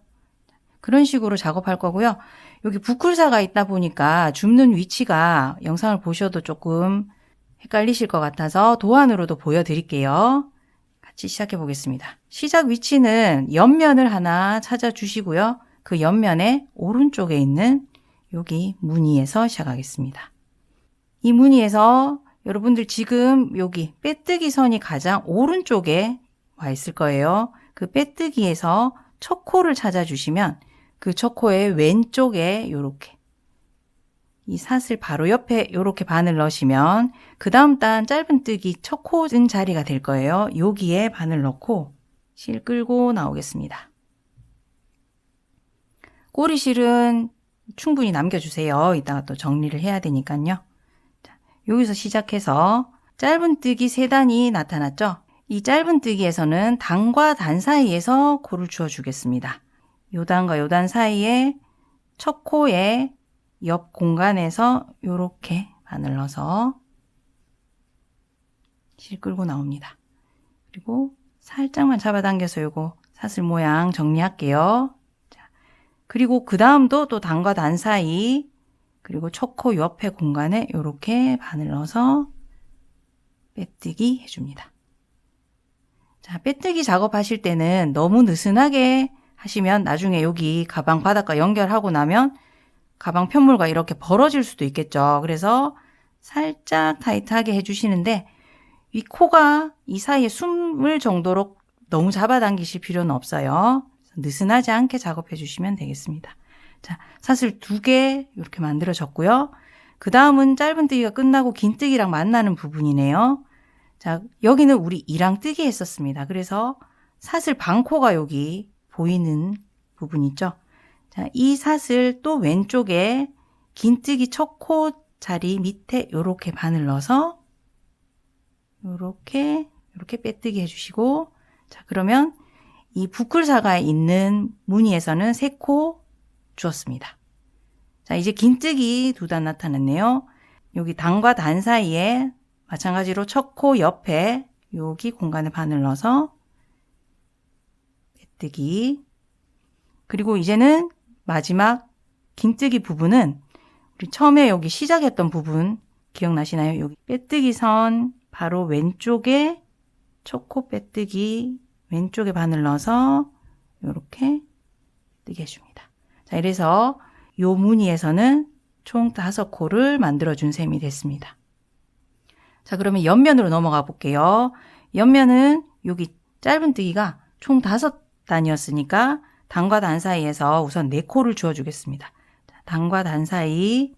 그런 식으로 작업할 거고요. 여기 부클사가 있다 보니까 줍는 위치가 영상을 보셔도 조금 헷갈리실 것 같아서 도안으로도 보여드릴게요. 같이 시작해 보겠습니다. 시작 위치는 옆면을 하나 찾아주시고요. 그 옆면의 오른쪽에 있는 여기 무늬에서 시작하겠습니다. 이 무늬에서 여러분들 지금 여기 빼뜨기 선이 가장 오른쪽에 와 있을 거예요. 그 빼뜨기에서 첫 코를 찾아주시면 그 첫 코의 왼쪽에 이렇게 이 사슬 바로 옆에 이렇게 바늘 넣으시면 그 다음 단 짧은 뜨기 첫 코 은 자리가 될 거예요. 여기에 바늘 넣고 실 끌고 나오겠습니다. 꼬리실은 충분히 남겨주세요. 이따가 또 정리를 해야 되니까요. 자, 여기서 시작해서 짧은 뜨기 3단이 나타났죠? 이 짧은 뜨기에서는 단과 단 사이에서 코를 주어주겠습니다. 요 단과 요 단 사이에 첫 코에 옆 공간에서 이렇게 바늘 넣어서 실 끌고 나옵니다. 그리고 살짝만 잡아당겨서 요거 사슬 모양 정리할게요. 자, 그리고 그 다음도 또 단과 단 사이 그리고 첫 코 옆에 공간에 이렇게 바늘 넣어서 빼뜨기 해줍니다. 자, 빼뜨기 작업하실 때는 너무 느슨하게 하시면 나중에 여기 가방 바닥과 연결하고 나면 가방 편물과 이렇게 벌어질 수도 있겠죠. 그래서 살짝 타이트하게 해주시는데 이 코가 이 사이에 숨을 정도로 너무 잡아당기실 필요는 없어요. 느슨하지 않게 작업해 주시면 되겠습니다. 자, 사슬 2개 이렇게 만들어졌고요. 그 다음은 짧은 뜨기가 끝나고 긴 뜨기랑 만나는 부분이네요. 자, 여기는 우리 이랑 뜨기 했었습니다. 그래서 사슬 반코가 여기 보이는 부분 있죠. 자, 이 사슬 또 왼쪽에 긴뜨기 첫 코 자리 밑에 이렇게 바늘 넣어서 이렇게 빼뜨기 해주시고, 자, 그러면 이 부클사가 있는 무늬에서는 3코 주었습니다. 자, 이제 긴뜨기 2단 나타났네요. 여기 단과 단 사이에 마찬가지로 첫 코 옆에 여기 공간에 바늘 넣어서 빼뜨기. 그리고 이제는 마지막 긴뜨기 부분은 우리 처음에 여기 시작했던 부분 기억나시나요? 여기 빼뜨기 선 바로 왼쪽에 첫 코 빼뜨기 왼쪽에 바늘 넣어서 이렇게 뜨게 해줍니다. 자, 이래서 이 무늬에서는 총 5코를 만들어준 셈이 됐습니다. 자, 그러면 옆면으로 넘어가 볼게요. 옆면은 여기 짧은 뜨기가 총 5단이었으니까 단과 단 사이에서 우선 4코를 주어주겠습니다. 자, 단과 단 사이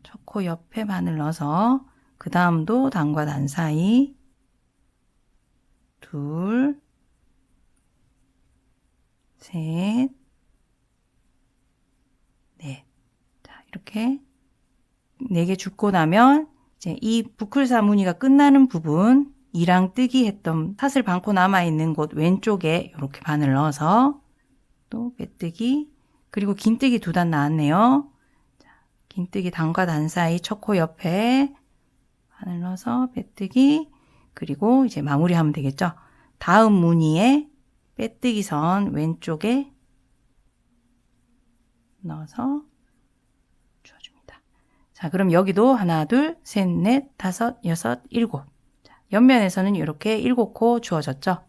첫 코 옆에 바늘 넣어서 그 다음도 단과 단 사이 둘, 셋, 이렇게 4개 줍고 나면 이제 이 부클사 무늬가 끝나는 부분, 이랑 뜨기 했던 사슬 반코 남아있는 곳 왼쪽에 이렇게 바늘 넣어서 또 빼뜨기, 그리고 긴뜨기 2단 나왔네요. 자, 긴뜨기 단과 단 사이 첫 코 옆에 바늘 넣어서 빼뜨기, 그리고 이제 마무리하면 되겠죠. 다음 무늬에 빼뜨기 선 왼쪽에 넣어서 주어줍니다. 자, 그럼 여기도 하나, 둘, 셋, 넷, 다섯, 여섯, 일곱. 자, 옆면에서는 이렇게 7코 주어졌죠.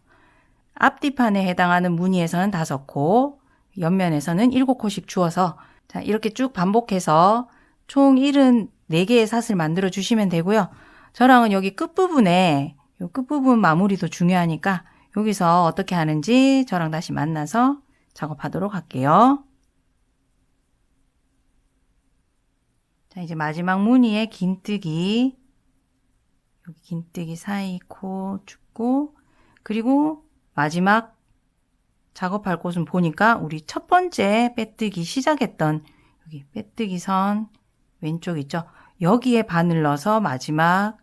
앞뒤판에 해당하는 무늬에서는 5코, 옆면에서는 7코씩 주어서 자, 이렇게 쭉 반복해서 총 74개의 사슬 만들어 주시면 되고요. 저랑은 여기 끝부분에 이 끝부분 마무리도 중요하니까 여기서 어떻게 하는지 저랑 다시 만나서 작업하도록 할게요. 자, 이제 마지막 무늬에 긴뜨기, 여기 긴뜨기 사이 코 줍고, 그리고 마지막 작업할 곳은 보니까 우리 첫 번째 빼뜨기 시작했던 여기 빼뜨기 선 왼쪽 있죠? 여기에 바늘 넣어서 마지막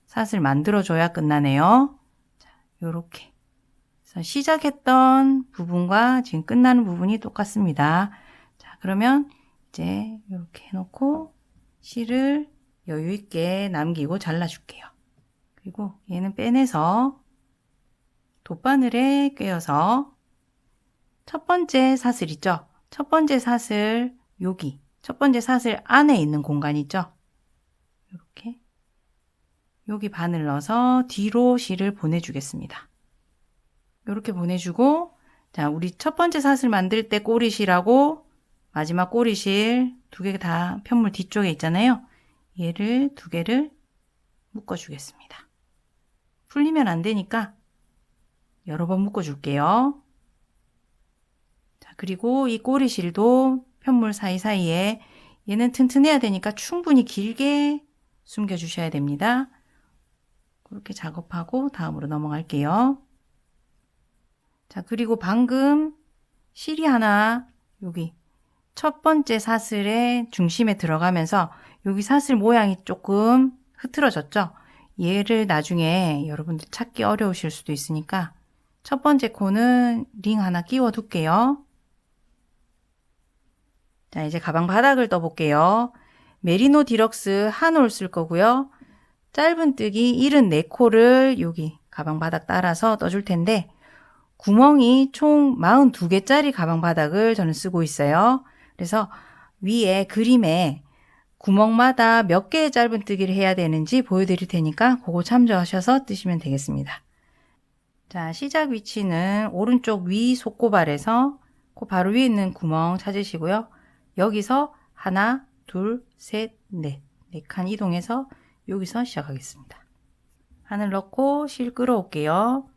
사슬 만들어줘야 끝나네요. 자, 요렇게. 그래서 시작했던 부분과 지금 끝나는 부분이 똑같습니다. 자, 그러면 이제 이렇게 해놓고 실을 여유 있게 남기고 잘라줄게요. 그리고 얘는 빼내서 돗바늘에 꿰어서 첫 번째 사슬 있죠? 첫 번째 사슬 여기 첫 번째 사슬 안에 있는 공간 있죠? 이렇게 여기 바늘 넣어서 뒤로 실을 보내주겠습니다. 이렇게 보내주고 자, 우리 첫 번째 사슬 만들 때 꼬리실하고 마지막 꼬리실 2개 다 편물 뒤쪽에 있잖아요. 얘를 2개를 묶어주겠습니다. 풀리면 안 되니까 여러 번 묶어줄게요. 자, 그리고 이 꼬리실도 편물 사이사이에 얘는 튼튼해야 되니까 충분히 길게 숨겨주셔야 됩니다. 그렇게 작업하고 다음으로 넘어갈게요. 자, 그리고 방금 실이 하나 여기 첫 번째 사슬의 중심에 들어가면서 여기 사슬 모양이 조금 흐트러졌죠? 얘를 나중에 여러분들 찾기 어려우실 수도 있으니까 첫 번째 코는 링 하나 끼워 둘게요. 자, 이제 가방 바닥을 떠볼게요. 메리노 디럭스 한 올 쓸 거고요. 짧은뜨기 74코를 여기 가방 바닥 따라서 떠줄 텐데 구멍이 총 42개짜리 가방 바닥을 저는 쓰고 있어요. 그래서 위에 그림에 구멍마다 몇 개의 짧은뜨기를 해야 되는지 보여드릴 테니까 그거 참조하셔서 뜨시면 되겠습니다. 자, 시작 위치는 오른쪽 위 속고발에서 그 바로 위에 있는 구멍 찾으시고요. 여기서 하나, 둘, 셋, 넷. 4칸 이동해서 여기서 시작하겠습니다. 바늘 넣고 실 끌어올게요.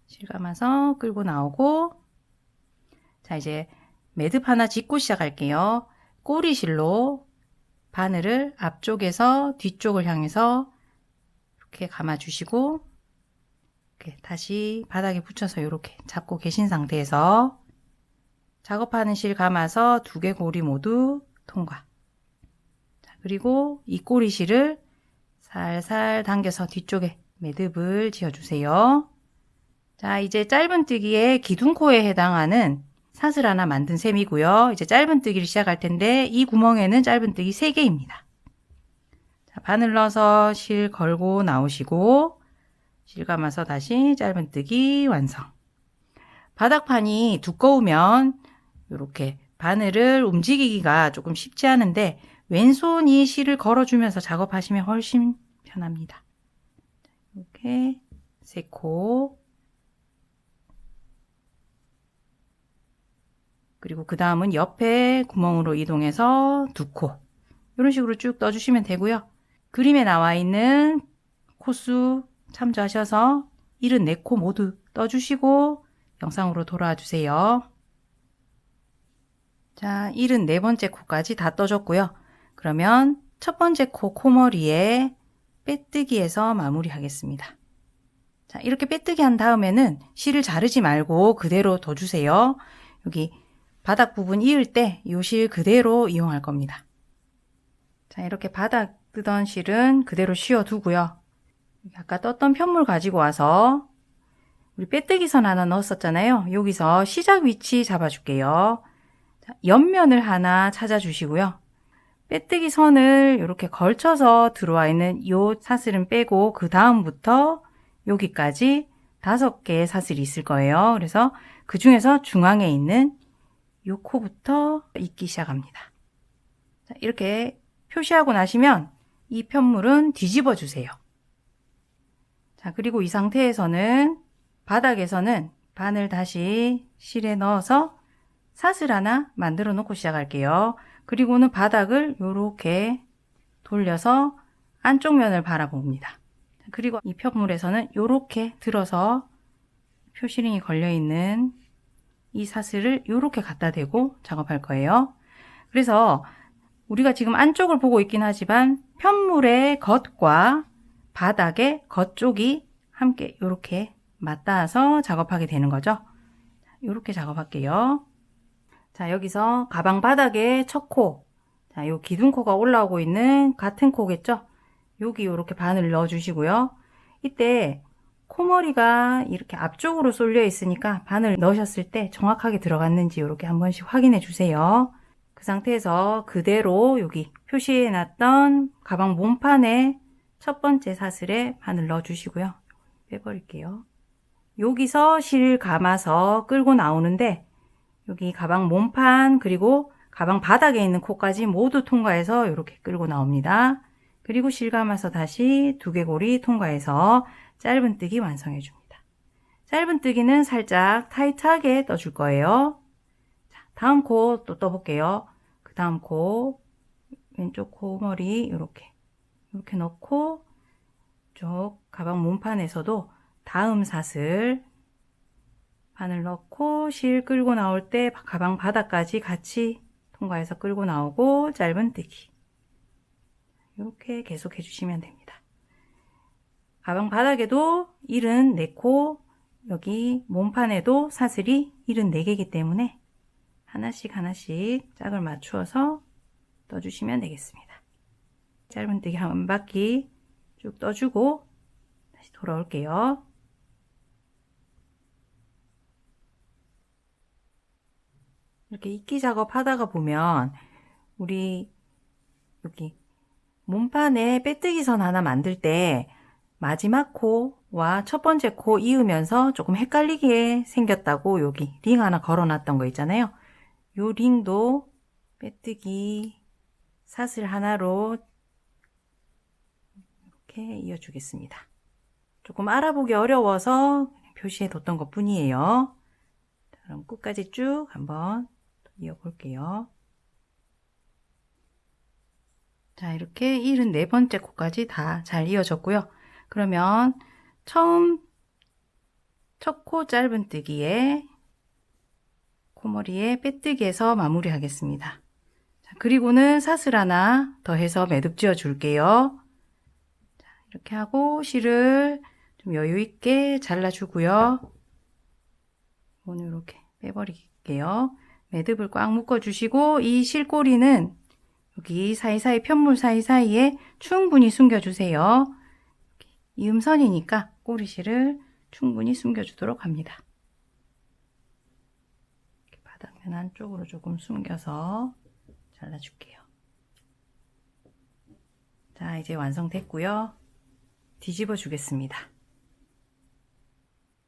실 감아서 끌고 나오고 자, 이제 매듭 하나 짚고 시작할게요. 꼬리실로 바늘을 앞쪽에서 뒤쪽을 향해서 이렇게 감아주시고 이렇게 다시 바닥에 붙여서 이렇게 잡고 계신 상태에서 작업하는 실 감아서 2개 고리 모두 통과. 자, 그리고 이 꼬리실을 살살 당겨서 뒤쪽에 매듭을 지어주세요. 자, 이제 짧은뜨기의 기둥코에 해당하는 사슬 하나 만든 셈이고요. 이제 짧은뜨기를 시작할 텐데 이 구멍에는 짧은뜨기 3개입니다. 자, 바늘 넣어서 실 걸고 나오시고 실 감아서 다시 짧은뜨기 완성. 바닥판이 두꺼우면 이렇게 바늘을 움직이기가 조금 쉽지 않은데 왼손이 실을 걸어주면서 작업하시면 훨씬 편합니다. 이렇게 3코 그리고 그 다음은 옆에 구멍으로 이동해서 2코 이런 식으로 쭉 떠주시면 되고요. 그림에 나와 있는 코수 참조하셔서 74코 모두 떠주시고 영상으로 돌아와 주세요. 자, 74번째 코까지 다 떠줬고요. 그러면 첫 번째 코 코머리에 빼뜨기해서 마무리 하겠습니다. 자, 이렇게 빼뜨기 한 다음에는 실을 자르지 말고 그대로 둬주세요. 여기 바닥 부분 이을 때 이 실 그대로 이용할 겁니다. 자, 이렇게 바닥 뜨던 실은 그대로 씌워 두고요. 아까 떴던 편물 가지고 와서 우리 빼뜨기 선 하나 넣었었잖아요. 여기서 시작 위치 잡아줄게요. 자, 옆면을 하나 찾아주시고요. 빼뜨기 선을 이렇게 걸쳐서 들어와 있는 이 사슬은 빼고 그 다음부터 여기까지 5개의 사슬이 있을 거예요. 그래서 그 중에서 중앙에 있는 이 코부터 잇기 시작합니다. 자, 이렇게 표시하고 나시면 이 편물은 뒤집어 주세요. 자, 그리고 이 상태에서는 바닥에서는 바늘 다시 실에 넣어서 사슬 하나 만들어 놓고 시작할게요. 그리고는 바닥을 이렇게 돌려서 안쪽 면을 바라봅니다. 그리고 이 편물에서는 이렇게 들어서 표시링이 걸려있는 이 사슬을 이렇게 갖다 대고 작업할 거예요. 그래서 우리가 지금 안쪽을 보고 있긴 하지만 편물의 겉과 바닥의 겉쪽이 함께 이렇게 맞닿아서 작업하게 되는 거죠. 이렇게 작업할게요. 자, 여기서 가방 바닥에 첫 코, 자, 요 기둥코가 올라오고 있는 같은 코겠죠? 여기 이렇게 바늘 넣어 주시고요. 이때 코머리가 이렇게 앞쪽으로 쏠려 있으니까 바늘 넣으셨을 때 정확하게 들어갔는지 이렇게 한 번씩 확인해 주세요. 그 상태에서 그대로 여기 표시해 놨던 가방 몸판에 첫 번째 사슬에 바늘 넣어 주시고요. 빼버릴게요. 여기서 실 감아서 끌고 나오는데 여기 가방 몸판 그리고 가방 바닥에 있는 코까지 모두 통과해서 이렇게 끌고 나옵니다. 그리고 실 감아서 다시 두개골이 통과해서 짧은뜨기 완성해 줍니다. 짧은뜨기는 살짝 타이트하게 떠줄 거예요. 자, 다음 코 또 떠볼게요. 그 다음 코 왼쪽 코머리 이렇게 넣고 쪽 가방 몸판에서도 다음 사슬 바늘 넣고 실 끌고 나올 때 가방 바닥까지 같이 통과해서 끌고 나오고 짧은뜨기 이렇게 계속 해주시면 됩니다. 가방 바닥에도 74코, 여기 몸판에도 사슬이 74개이기 때문에 하나씩 짝을 맞추어서 떠주시면 되겠습니다. 짧은뜨기 한 바퀴 쭉 떠주고 다시 돌아올게요. 이렇게 잇기 작업 하다가 보면 우리 여기 몸판에 빼뜨기 선 하나 만들 때 마지막 코와 첫 번째 코 이으면서 조금 헷갈리게 생겼다고 여기 링 하나 걸어 놨던 거 있잖아요. 요 링도 빼뜨기 사슬 하나로 이렇게 이어주겠습니다. 조금 알아보기 어려워서 표시해 뒀던 것 뿐이에요. 그럼 끝까지 쭉 한번 이어볼게요. 자, 이렇게 74번째 코까지 다 잘 이어졌고요. 그러면 처음 첫 코 짧은뜨기에 코머리에 빼뜨기해서 마무리 하겠습니다. 자, 그리고는 사슬 하나 더해서 매듭 지어 줄게요. 자, 이렇게 하고 실을 좀 여유 있게 잘라 주고요. 오늘 이렇게 빼버릴게요. 매듭을 꽉 묶어 주시고 이 실꼬리는 여기 사이사이 편물 사이사이에 충분히 숨겨 주세요. 이음선이니까 꼬리실을 충분히 숨겨 주도록 합니다. 이렇게 바닥면 안쪽으로 조금 숨겨서 잘라 줄게요. 자, 이제 완성됐고요. 뒤집어 주겠습니다.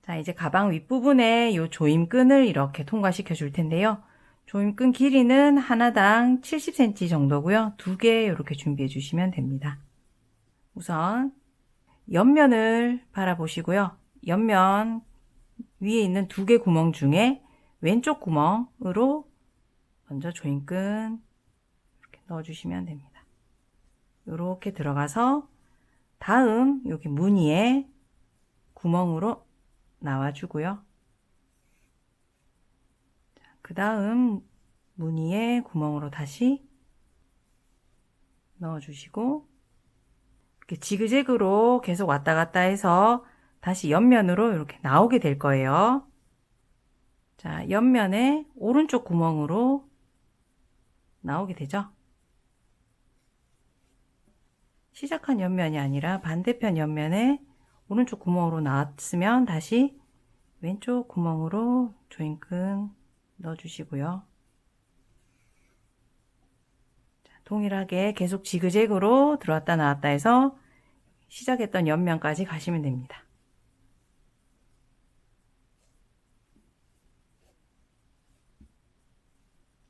자, 이제 가방 윗부분에 이 조임끈을 이렇게 통과시켜 줄 텐데요. 조임끈 길이는 하나당 70cm 정도고요. 2개 이렇게 준비해 주시면 됩니다. 우선 옆면을 바라보시고요. 옆면 위에 있는 2개 구멍 중에 왼쪽 구멍으로 먼저 조임끈 이렇게 넣어 주시면 됩니다. 이렇게 들어가서 다음 여기 무늬에 구멍으로 나와 주고요. 그 다음 무늬에 구멍으로 다시 넣어 주시고 이렇게 지그재그로 계속 왔다 갔다 해서 다시 옆면으로 이렇게 나오게 될 거예요. 자, 옆면에 오른쪽 구멍으로 나오게 되죠. 시작한 옆면이 아니라 반대편 옆면에 오른쪽 구멍으로 나왔으면 다시 왼쪽 구멍으로 조임끈 넣어주시고요. 자, 동일하게 계속 지그재그로 들어왔다 나왔다 해서 시작했던 옆면까지 가시면 됩니다.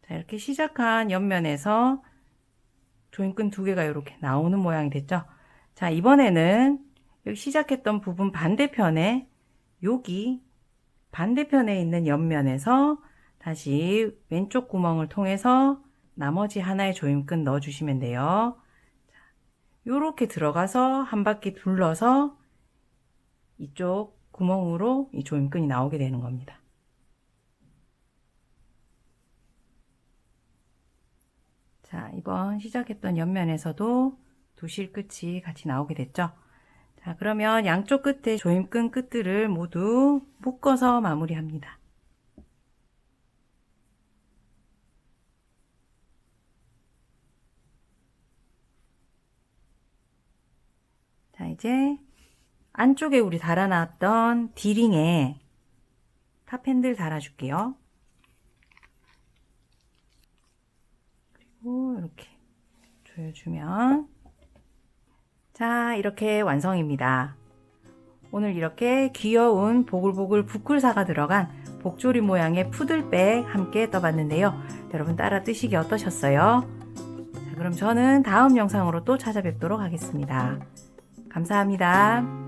자, 이렇게 시작한 옆면에서 조임끈 두 개가 이렇게 나오는 모양이 됐죠. 자, 이번에는 여기 시작했던 부분 반대편에 여기 반대편에 있는 옆면에서 다시 왼쪽 구멍을 통해서 나머지 하나의 조임끈 넣어 주시면 돼요. 요렇게 들어가서 한 바퀴 둘러서 이쪽 구멍으로 이 조임끈이 나오게 되는 겁니다. 자, 이번 시작했던 옆면에서도 두 실 끝이 같이 나오게 됐죠. 자, 그러면 양쪽 끝에 조임끈 끝들을 모두 묶어서 마무리합니다. 자, 이제 안쪽에 우리 달아놨던 D링에 탑핸들 달아줄게요. 그리고 이렇게 조여주면 자, 이렇게 완성입니다. 오늘 이렇게 귀여운 보글보글 부클사가 들어간 복조리 모양의 푸들백 함께 떠봤는데요. 여러분 따라 뜨시기 어떠셨어요? 자, 그럼 저는 다음 영상으로 또 찾아뵙도록 하겠습니다. 감사합니다.